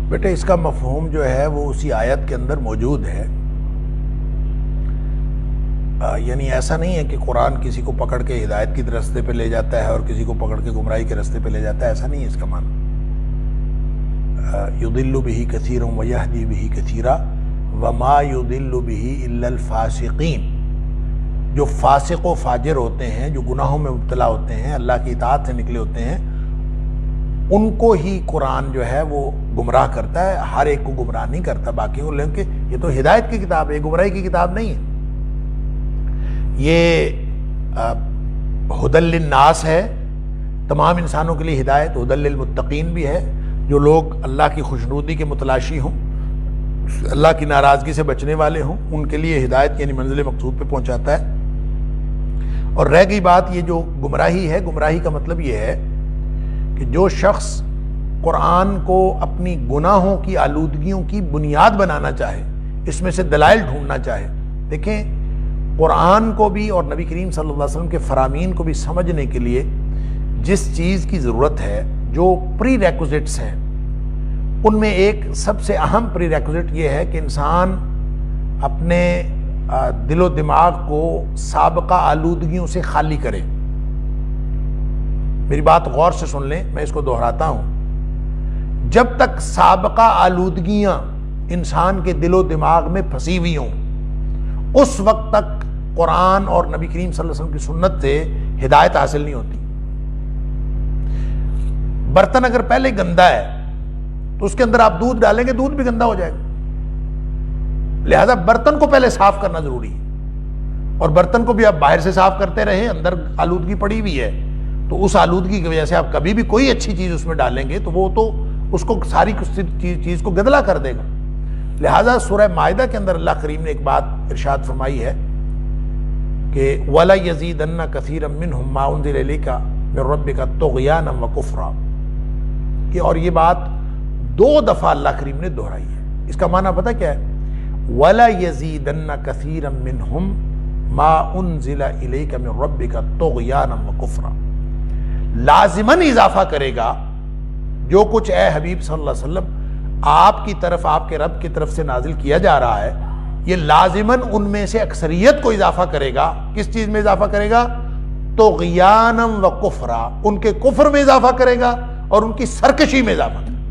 بیٹے اس کا مفہوم جو ہے وہ اسی آیت کے اندر موجود ہے. یعنی ایسا نہیں ہے کہ قرآن کسی کو پکڑ کے ہدایت کی راستے پہ لے جاتا ہے اور کسی کو پکڑ کے گمراہی کے راستے پہ لے جاتا ہے، ایسا نہیں ہے اس کا معنی. یضل بہ کثیرا ویہدی بہ کثیرا وما یضل بہ الا الفاسقین. جو فاسق و فاجر ہوتے ہیں، جو گناہوں میں مبتلا ہوتے ہیں، اللہ کی اطاعت سے نکلے ہوتے ہیں، ان کو ہی قرآن جو ہے وہ گمراہ کرتا ہے. ہر ایک کو گمراہ نہیں کرتا، باقی کو لیں کہ یہ تو ہدایت کی کتاب ہے، گمراہی کی کتاب نہیں ہے. یہ ہدی للناس ہے، تمام انسانوں کے لیے ہدایت. ہدی للمتقین بھی ہے، جو لوگ اللہ کی خوشنودی کے متلاشی ہوں، اللہ کی ناراضگی سے بچنے والے ہوں، ان کے لیے ہدایت یعنی منزل مقصود پہ پہنچاتا ہے. اور رہ گئی بات یہ جو گمراہی ہے، گمراہی کا مطلب یہ ہے کہ جو شخص قرآن کو اپنی گناہوں کی آلودگیوں کی بنیاد بنانا چاہے، اس میں سے دلائل ڈھونڈنا چاہے. دیکھیں، قرآن کو بھی اور نبی کریم صلی اللہ علیہ وسلم کے فرامین کو بھی سمجھنے کے لیے جس چیز کی ضرورت ہے، جو پری ریکوزٹس ہیں، ان میں ایک سب سے اہم پری ریکوزٹ یہ ہے کہ انسان اپنے دل و دماغ کو سابقہ آلودگیوں سے خالی کرے. میری بات غور سے سن لیں، میں اس کو دہراتا ہوں. جب تک سابقہ آلودگیاں انسان کے دل و دماغ میں پھنسی ہوئی ہوں، اس وقت تک قرآن اور نبی کریم صلی اللہ علیہ وسلم کی سنت سے ہدایت حاصل نہیں ہوتی. برتن اگر پہلے گندا ہے تو اس کے اندر آپ دودھ ڈالیں گے، دودھ بھی گندا ہو جائے گا. لہذا برتن کو پہلے صاف کرنا ضروری ہے، اور برتن کو بھی آپ باہر سے صاف کرتے رہیں، اندر آلودگی پڑی ہوئی ہے تو اس آلودگی کی وجہ سے آپ کبھی بھی کوئی اچھی چیز اس میں ڈالیں گے تو وہ تو اس کو ساری چیز کو گدلا کر دے گا. لہذا سورہ مائدہ کے اندر اللہ کریم نے ایک بات ارشاد فرمائی ہے کہ وَلَا يَزِيدَنَّ كَثِيرًا مِّنْهُمْ مَا أُنزِلَ إِلَيْكَ مِن رَبِّكَ طُغْيَانًا وَكُفْرًا. کہ اور یہ بات 2 دفعہ اللہ کریم نے دہرائی ہے. اس کا معنی پتہ کیا ہے؟ وَلَا يَزِيدَنَّ كَثِيرًا مِّنْهُمْ مَا أُنزِلَ إِلَيْكَ مِن رَبِّكَ طُغْيَانًا وَكُفْرًا. لازماً اضافہ کرے گا جو کچھ اے حبیب صلی اللہ علیہ وسلم آپ کی طرف، آپ کے رب کی طرف سے نازل کیا جا رہا ہے، یہ لازماً ان میں سے اکثریت کو اضافہ کرے گا. کس چیز میں اضافہ کرے گا؟ طغیانا و کفرا. ان کے کفر میں اضافہ کرے گا اور ان کی سرکشی میں اضافہ کرے گا.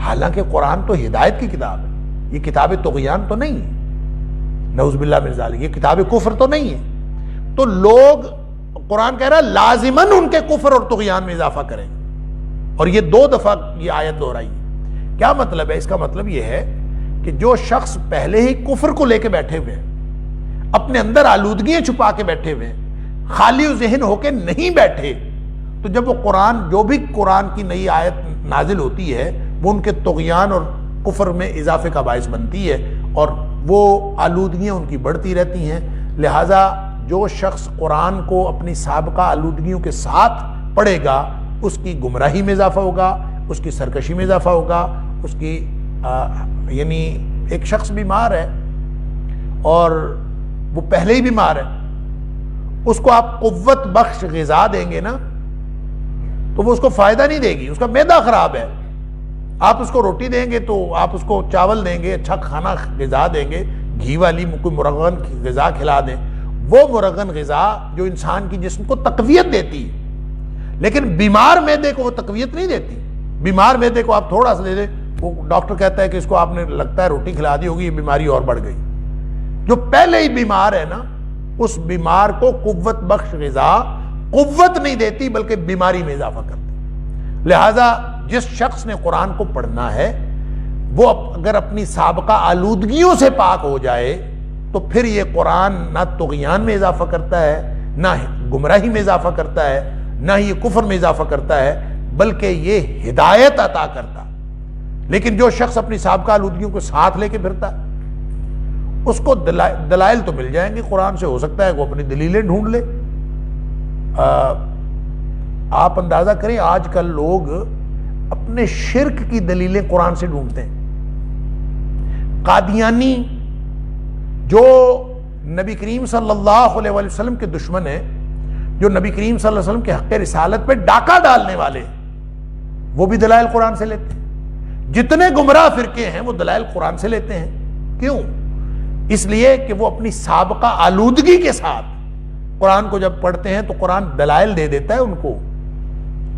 حالانکہ قرآن تو ہدایت کی کتاب ہے، یہ کتاب طغیان تو نہیں ہے، نعوذ باللہ من ذالک، یہ کتاب کفر تو نہیں ہے. تو لوگ، قرآن کہہ رہا ہے لازماً ان کے کفر اور طغیان میں اضافہ کریں گے. اور یہ 2 دفعہ یہ آیت دہرائی ہے. کیا مطلب ہے؟ اس کا مطلب یہ ہے کہ جو شخص پہلے ہی کفر کو لے کے بیٹھے ہوئے ہیں، اپنے اندر آلودگیاں چھپا کے بیٹھے ہوئے ہیں، خالی ذہن ہو کے نہیں بیٹھے، تو جب وہ قرآن، جو بھی قرآن کی نئی آیت نازل ہوتی ہے، وہ ان کے طغیان اور کفر میں اضافے کا باعث بنتی ہے اور وہ آلودگیاں ان کی بڑھتی رہتی ہیں. لہٰذا جو شخص قرآن کو اپنی سابقہ آلودگیوں کے ساتھ پڑھے گا، اس کی گمراہی میں اضافہ ہوگا، اس کی سرکشی میں اضافہ ہوگا. اس کی یعنی ایک شخص بیمار ہے اور وہ پہلے ہی بیمار ہے، اس کو آپ قوت بخش غذا دیں گے نا تو وہ اس کو فائدہ نہیں دے گی، اس کا معدہ خراب ہے. آپ اس کو روٹی دیں گے تو آپ اس کو چاول دیں گے، اچھا کھانا غذا دیں گے، گھی والی کوئی مرغن غذا کھلا دیں، وہ مرغن غذا جو انسان کی جسم کو تقویت دیتی ہے. لیکن بیمار معدے کو وہ تقویت نہیں دیتی. بیمار معدے کو آپ تھوڑا سا دے دیں، وہ ڈاکٹر کہتا ہے کہ اس کو آپ نے لگتا ہے روٹی کھلا دی ہوگی، یہ بیماری اور بڑھ گئی. جو پہلے ہی بیمار ہے نا، اس بیمار کو قوت بخش غذا قوت نہیں دیتی بلکہ بیماری میں اضافہ کرتی. لہذا جس شخص نے قرآن کو پڑھنا ہے، وہ اگر اپنی سابقہ آلودگیوں سے پاک ہو جائے تو پھر یہ قرآن نہ طغیان میں اضافہ کرتا ہے، نہ گمراہی میں اضافہ کرتا ہے، نہ یہ کفر میں اضافہ کرتا ہے، بلکہ یہ ہدایت عطا کرتا. لیکن جو شخص اپنی سابقہ آلودگیوں کو ساتھ لے کے پھرتا ہے، اس کو دلائل تو مل جائیں گے قرآن سے، ہو سکتا ہے وہ اپنی دلیلیں ڈھونڈ لے. آپ اندازہ کریں آج کل لوگ اپنے شرک کی دلیلیں قرآن سے ڈھونڈتے ہیں. قادیانی جو نبی کریم صلی اللہ علیہ وسلم کے دشمن ہیں، جو نبی کریم صلی اللہ علیہ وسلم کے حق رسالت پہ ڈاکہ ڈالنے والے، وہ بھی دلائل قرآن سے لیتے ہیں. جتنے گمراہ فرقے ہیں وہ دلائل قرآن سے لیتے ہیں. کیوں؟ اس لیے کہ وہ اپنی سابقہ آلودگی کے ساتھ قرآن کو جب پڑھتے ہیں تو قرآن دلائل دے دیتا ہے ان کو،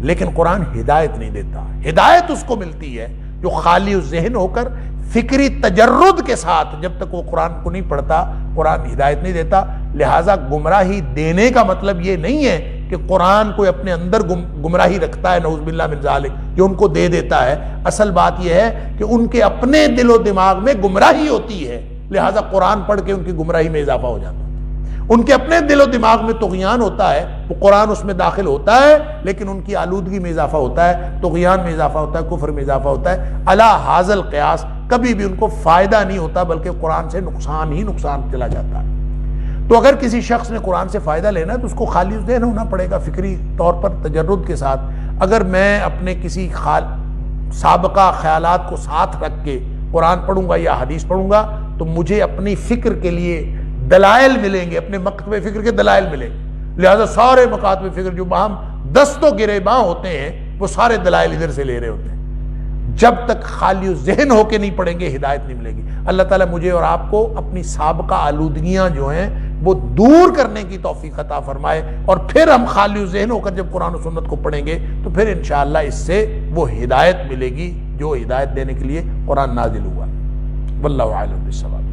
لیکن قرآن ہدایت نہیں دیتا. ہدایت اس کو ملتی ہے جو خالی الذہن ہو کر فکری تجرد کے ساتھ، جب تک وہ قرآن کو نہیں پڑھتا قرآن ہدایت نہیں دیتا. لہٰذا گمراہی دینے کا مطلب یہ نہیں ہے کہ قرآن کوئی اپنے اندر گمراہی رکھتا ہے نعوذ باللہ من ذالک جو ان کو دے دیتا ہے. اصل بات یہ ہے کہ ان کے اپنے دل و دماغ میں گمراہی ہوتی ہے، لہٰذا قرآن پڑھ کے ان کی گمراہی میں اضافہ ہو جاتا ہے. ان کے اپنے دل و دماغ میں طغیان ہوتا ہے، وہ قرآن اس میں داخل ہوتا ہے لیکن ان کی آلودگی میں اضافہ ہوتا ہے، طغیان میں اضافہ ہوتا ہے، کفر میں اضافہ ہوتا ہے. علی ھذا القیاس کبھی بھی ان کو فائدہ نہیں ہوتا بلکہ قرآن سے نقصان ہی نقصان چلا جاتا ہے. تو اگر کسی شخص نے قرآن سے فائدہ لینا ہے تو اس کو خالی ذہن ہونا پڑے گا، فکری طور پر تجرد کے ساتھ. اگر میں اپنے کسی سابقہ خیالات کو ساتھ رکھ کے قرآن پڑھوں گا یا حدیث پڑھوں گا تو مجھے اپنی فکر کے لیے دلائل ملیں گے، اپنے مکتب فکر کے دلائل ملیں گے. لہذا سارے مکاتب فکر جو باہم دستوں گریباں ہوتے ہیں وہ سارے دلائل ادھر سے لے رہے ہوتے ہیں. جب تک خالی ذہن ہو کے نہیں پڑھیں گے ہدایت نہیں ملے گی. اللہ تعالیٰ مجھے اور آپ کو اپنی سابقہ آلودگیاں جو ہیں وہ دور کرنے کی توفیق عطا فرمائے، اور پھر ہم خالی ذہن ہو کر جب قرآن و سنت کو پڑھیں گے تو پھر انشاءاللہ اس سے وہ ہدایت ملے گی جو ہدایت دینے کے لیے قرآن نازل ہوا. واللہ اعلم بالصواب.